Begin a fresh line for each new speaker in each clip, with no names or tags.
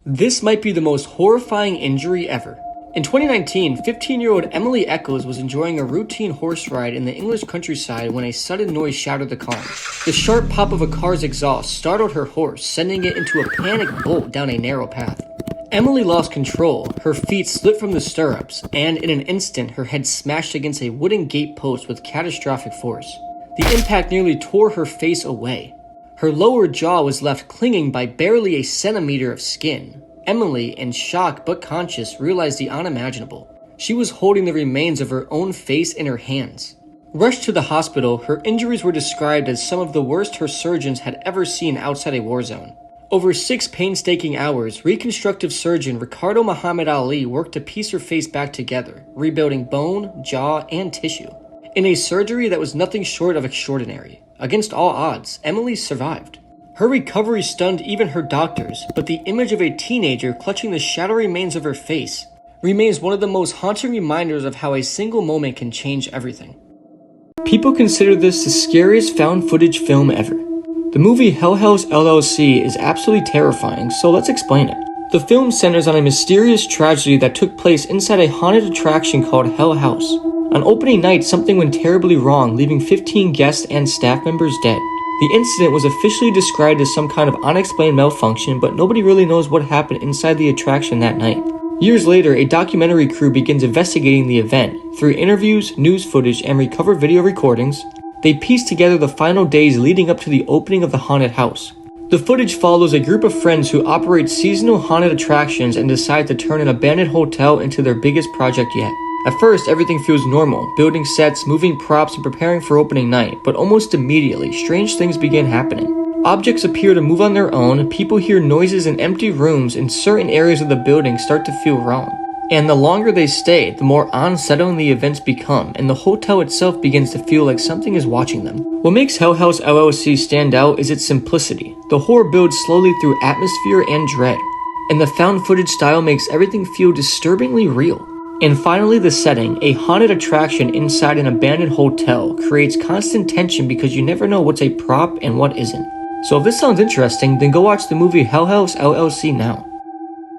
This might be the most horrifying injury ever. In 2019, 15-year-old Emily Eccles was enjoying a routine horse ride in the English countryside when a sudden noise shattered the calm. The sharp pop of a car's exhaust startled her horse, sending it into a panic bolt down a narrow path. Emily lost control, her feet slipped from the stirrups, and in an instant her head smashed against a wooden gate post with catastrophic force. The impact nearly tore her face away. Her lower jaw was left clinging by barely a centimeter of skin. Emily, in shock but conscious, realized the unimaginable. She was holding the remains of her own face in her hands. Rushed to the hospital, her injuries were described as some of the worst her surgeons had ever seen outside a war zone. Over 6 painstaking hours, reconstructive surgeon Ricardo Muhammad Ali worked to piece her face back together, rebuilding bone, jaw, and tissue. In a surgery that was nothing short of extraordinary. Against all odds, Emily survived. Her recovery stunned even her doctors, but the image of a teenager clutching the shattered remains of her face remains one of the most haunting reminders of how a single moment can change everything. People consider this the scariest found footage film ever. The movie Hell House LLC is absolutely terrifying, so let's explain it. The film centers on a mysterious tragedy that took place inside a haunted attraction called Hell House. On opening night, something went terribly wrong, leaving 15 guests and staff members dead. The incident was officially described as some kind of unexplained malfunction, but nobody really knows what happened inside the attraction that night. Years later, a documentary crew begins investigating the event. Through interviews, news footage, and recovered video recordings, they piece together the final days leading up to the opening of the haunted house. The footage follows a group of friends who operate seasonal haunted attractions and decide to turn an abandoned hotel into their biggest project yet. At first, everything feels normal, building sets, moving props, and preparing for opening night, but almost immediately, strange things begin happening. Objects appear to move on their own, people hear noises in empty rooms, and certain areas of the building start to feel wrong. And the longer they stay, the more unsettling the events become, and the hotel itself begins to feel like something is watching them. What makes Hell House LLC stand out is its simplicity. The horror builds slowly through atmosphere and dread, and the found footage style makes everything feel disturbingly real. And finally, the setting, a haunted attraction inside an abandoned hotel, creates constant tension because you never know what's a prop and what isn't. So if this sounds interesting, then go watch the movie Hell House LLC now.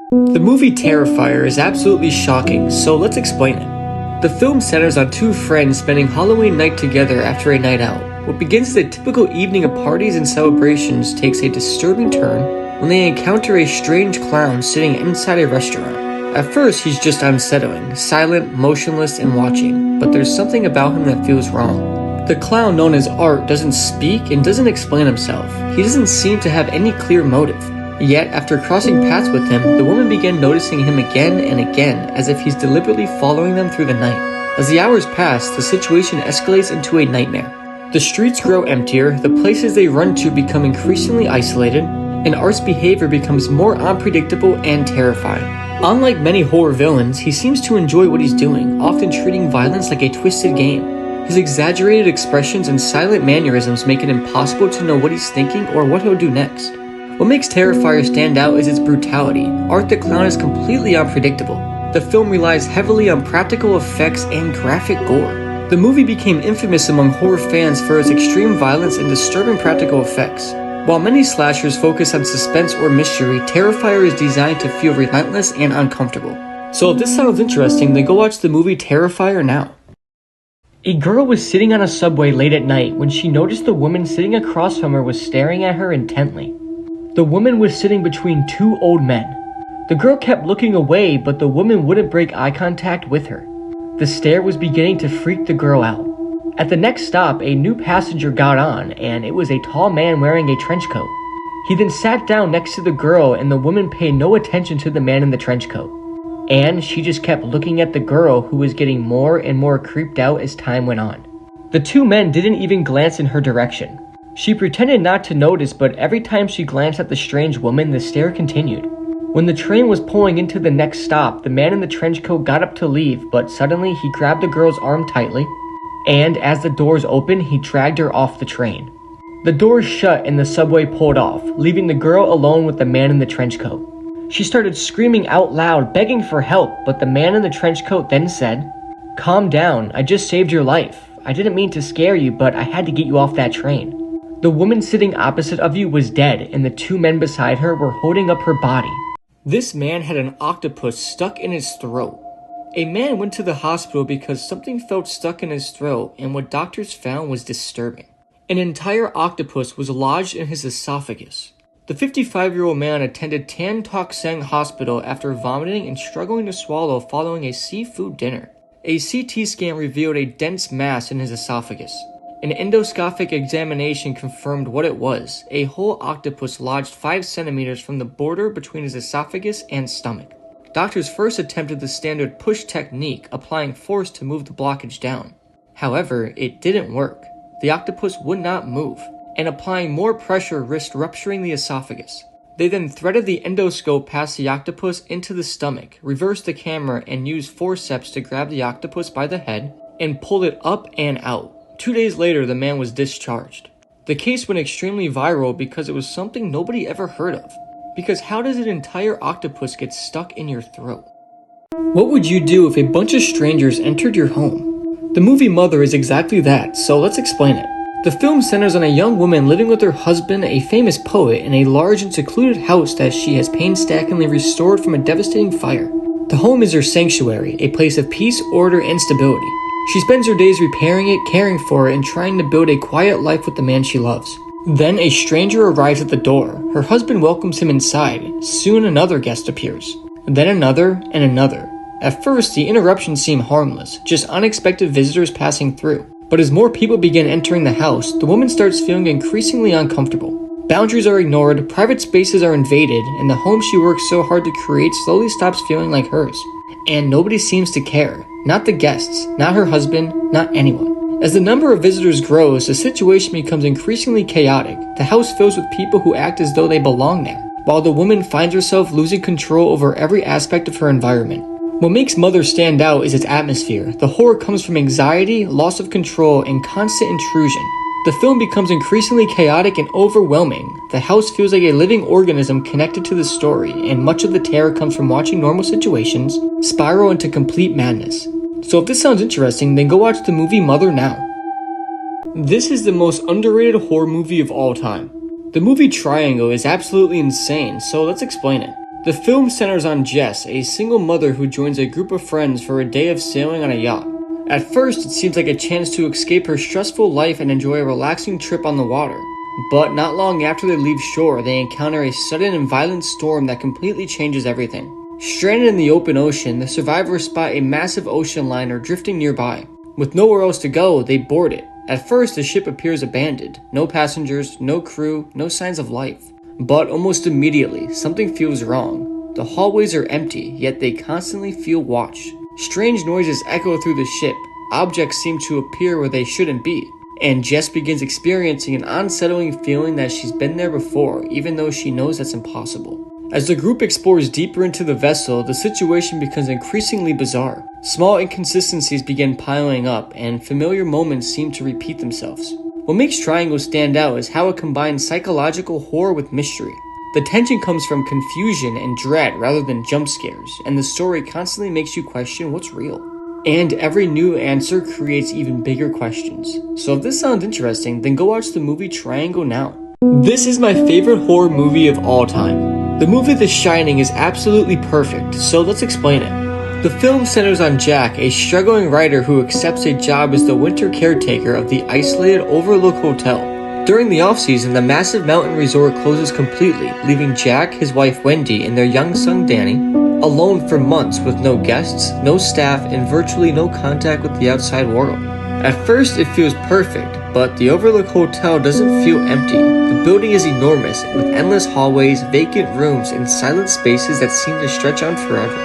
The movie Terrifier is absolutely shocking, so let's explain it. The film centers on 2 friends spending Halloween night together after a night out. What begins as a typical evening of parties and celebrations takes a disturbing turn when they encounter a strange clown sitting inside a restaurant. At first, he's just unsettling, silent, motionless, and watching, but there's something about him that feels wrong. The clown known as Art doesn't speak and doesn't explain himself. He doesn't seem to have any clear motive. Yet, after crossing paths with him, the women begin noticing him again and again, as if he's deliberately following them through the night. As the hours pass, the situation escalates into a nightmare. The streets grow emptier, the places they run to become increasingly isolated, and Art's behavior becomes more unpredictable and terrifying. Unlike many horror villains, he seems to enjoy what he's doing, often treating violence like a twisted game. His exaggerated expressions and silent mannerisms make it impossible to know what he's thinking or what he'll do next. What makes Terrifier stand out is its brutality. Art the Clown is completely unpredictable. The film relies heavily on practical effects and graphic gore. The movie became infamous among horror fans for its extreme violence and disturbing practical effects. While many slashers focus on suspense or mystery, Terrifier is designed to feel relentless and uncomfortable. So if this sounds interesting, then go watch the movie Terrifier now. A girl was sitting on a subway late at night when she noticed the woman sitting across from her was staring at her intently. The woman was sitting between 2 old men. The girl kept looking away, but the woman wouldn't break eye contact with her. The stare was beginning to freak the girl out. At the next stop, a new passenger got on, and it was a tall man wearing a trench coat. He then sat down next to the girl, and the woman paid no attention to the man in the trench coat. And she just kept looking at the girl, who was getting more and more creeped out as time went on. The 2 men didn't even glance in her direction. She pretended not to notice, but every time she glanced at the strange woman, the stare continued. When the train was pulling into the next stop, the man in the trench coat got up to leave, but suddenly he grabbed the girl's arm tightly, and as the doors opened, he dragged her off the train. The doors shut and the subway pulled off, leaving the girl alone with the man in the trench coat. She started screaming out loud, begging for help, but the man in the trench coat then said, "Calm down, I just saved your life. I didn't mean to scare you, but I had to get you off that train." The woman sitting opposite of you was dead, and the 2 men beside her were holding up her body. This man had an octopus stuck in his throat. A man went to the hospital because something felt stuck in his throat, and what doctors found was disturbing. An entire octopus was lodged in his esophagus. The 55-year-old man attended Tan Tock Seng Hospital after vomiting and struggling to swallow following a seafood dinner. A CT scan revealed a dense mass in his esophagus. An endoscopic examination confirmed what it was, a whole octopus lodged 5 centimeters from the border between his esophagus and stomach. Doctors first attempted the standard push technique, applying force to move the blockage down. However, it didn't work. The octopus would not move, and applying more pressure risked rupturing the esophagus. They then threaded the endoscope past the octopus into the stomach, reversed the camera, and used forceps to grab the octopus by the head and pull it up and out. 2 days later, the man was discharged. The case went extremely viral because it was something nobody ever heard of. Because how does an entire octopus get stuck in your throat? What would you do if a bunch of strangers entered your home? The movie Mother is exactly that, so let's explain it. The film centers on a young woman living with her husband, a famous poet, in a large and secluded house that she has painstakingly restored from a devastating fire. The home is her sanctuary, a place of peace, order, and stability. She spends her days repairing it, caring for it, and trying to build a quiet life with the man she loves. Then a stranger arrives at the door. Her husband welcomes him inside. Soon another guest appears. Then another and another. At first, the interruptions seem harmless, just unexpected visitors passing through. But as more people begin entering the house, the woman starts feeling increasingly uncomfortable. Boundaries are ignored, private spaces are invaded, and the home she worked so hard to create slowly stops feeling like hers. And nobody seems to care. Not the guests, not her husband, not anyone. As the number of visitors grows, the situation becomes increasingly chaotic. The house fills with people who act as though they belong there, while the woman finds herself losing control over every aspect of her environment. What makes Mother stand out is its atmosphere. The horror comes from anxiety, loss of control, and constant intrusion. The film becomes increasingly chaotic and overwhelming. The house feels like a living organism connected to the story, and much of the terror comes from watching normal situations spiral into complete madness. So if this sounds interesting, then go watch the movie Mother now. This is the most underrated horror movie of all time. The movie Triangle is absolutely insane, so let's explain it. The film centers on Jess, a single mother who joins a group of friends for a day of sailing on a yacht. At first, it seems like a chance to escape her stressful life and enjoy a relaxing trip on the water. But not long after they leave shore, they encounter a sudden and violent storm that completely changes everything. Stranded in the open ocean, the survivors spot a massive ocean liner drifting nearby. With nowhere else to go, they board it. At first, the ship appears abandoned. No passengers, no crew, no signs of life. But almost immediately, something feels wrong. The hallways are empty, yet they constantly feel watched. Strange noises echo through the ship. Objects seem to appear where they shouldn't be. And Jess begins experiencing an unsettling feeling that she's been there before, even though she knows that's impossible. As the group explores deeper into the vessel, the situation becomes increasingly bizarre. Small inconsistencies begin piling up, and familiar moments seem to repeat themselves. What makes Triangle stand out is how it combines psychological horror with mystery. The tension comes from confusion and dread rather than jump scares, and the story constantly makes you question what's real. And every new answer creates even bigger questions. So if this sounds interesting, then go watch the movie Triangle now. This is my favorite horror movie of all time. The movie The Shining is absolutely perfect, so let's explain it. The film centers on Jack, a struggling writer who accepts a job as the winter caretaker of the isolated Overlook Hotel. During the off-season, the massive mountain resort closes completely, leaving Jack, his wife Wendy, and their young son Danny alone for months with no guests, no staff, and virtually no contact with the outside world. At first, it feels perfect, but the Overlook Hotel doesn't feel empty. The building is enormous, with endless hallways, vacant rooms, and silent spaces that seem to stretch on forever.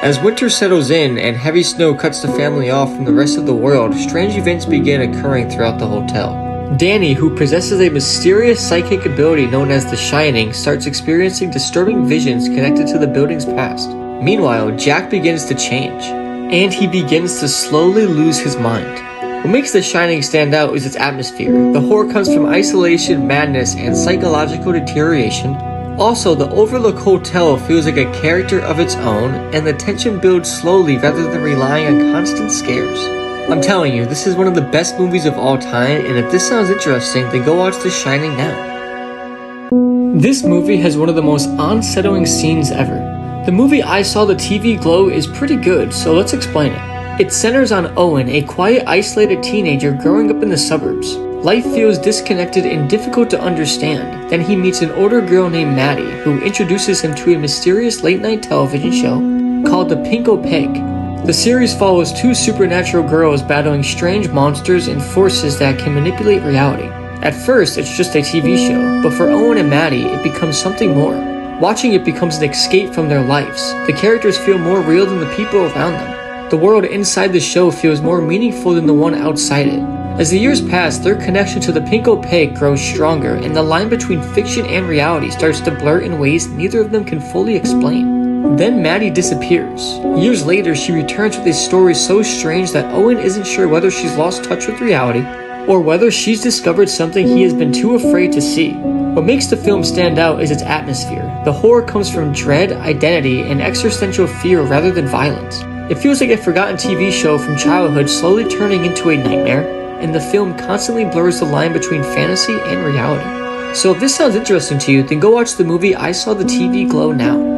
As winter settles in and heavy snow cuts the family off from the rest of the world, strange events begin occurring throughout the hotel. Danny, who possesses a mysterious psychic ability known as the Shining, starts experiencing disturbing visions connected to the building's past. Meanwhile, Jack begins to change, and he begins to slowly lose his mind. What makes The Shining stand out is its atmosphere. The horror comes from isolation, madness, and psychological deterioration. Also, the Overlook Hotel feels like a character of its own, and the tension builds slowly rather than relying on constant scares. I'm telling you, this is one of the best movies of all time, and if this sounds interesting, then go watch The Shining now. This movie has one of the most unsettling scenes ever. The movie I Saw the TV Glow is pretty good, so let's explain it. It centers on Owen, a quiet, isolated teenager growing up in the suburbs. Life feels disconnected and difficult to understand. Then he meets an older girl named Maddie, who introduces him to a mysterious late-night television show called The Pinko Pig. The series follows two supernatural girls battling strange monsters and forces that can manipulate reality. At first, it's just a TV show, but for Owen and Maddie, it becomes something more. Watching it becomes an escape from their lives. The characters feel more real than the people around them. The world inside the show feels more meaningful than the one outside it. As the years pass, their connection to the Pinko Pig grows stronger, and the line between fiction and reality starts to blur in ways neither of them can fully explain. Then Maddie disappears. Years later, she returns with a story so strange that Owen isn't sure whether she's lost touch with reality or whether she's discovered something he has been too afraid to see. What makes the film stand out is its atmosphere. The horror comes from dread, identity, and existential fear rather than violence. It feels like a forgotten TV show from childhood slowly turning into a nightmare, and the film constantly blurs the line between fantasy and reality. So if this sounds interesting to you, then go watch the movie I Saw the TV Glow now.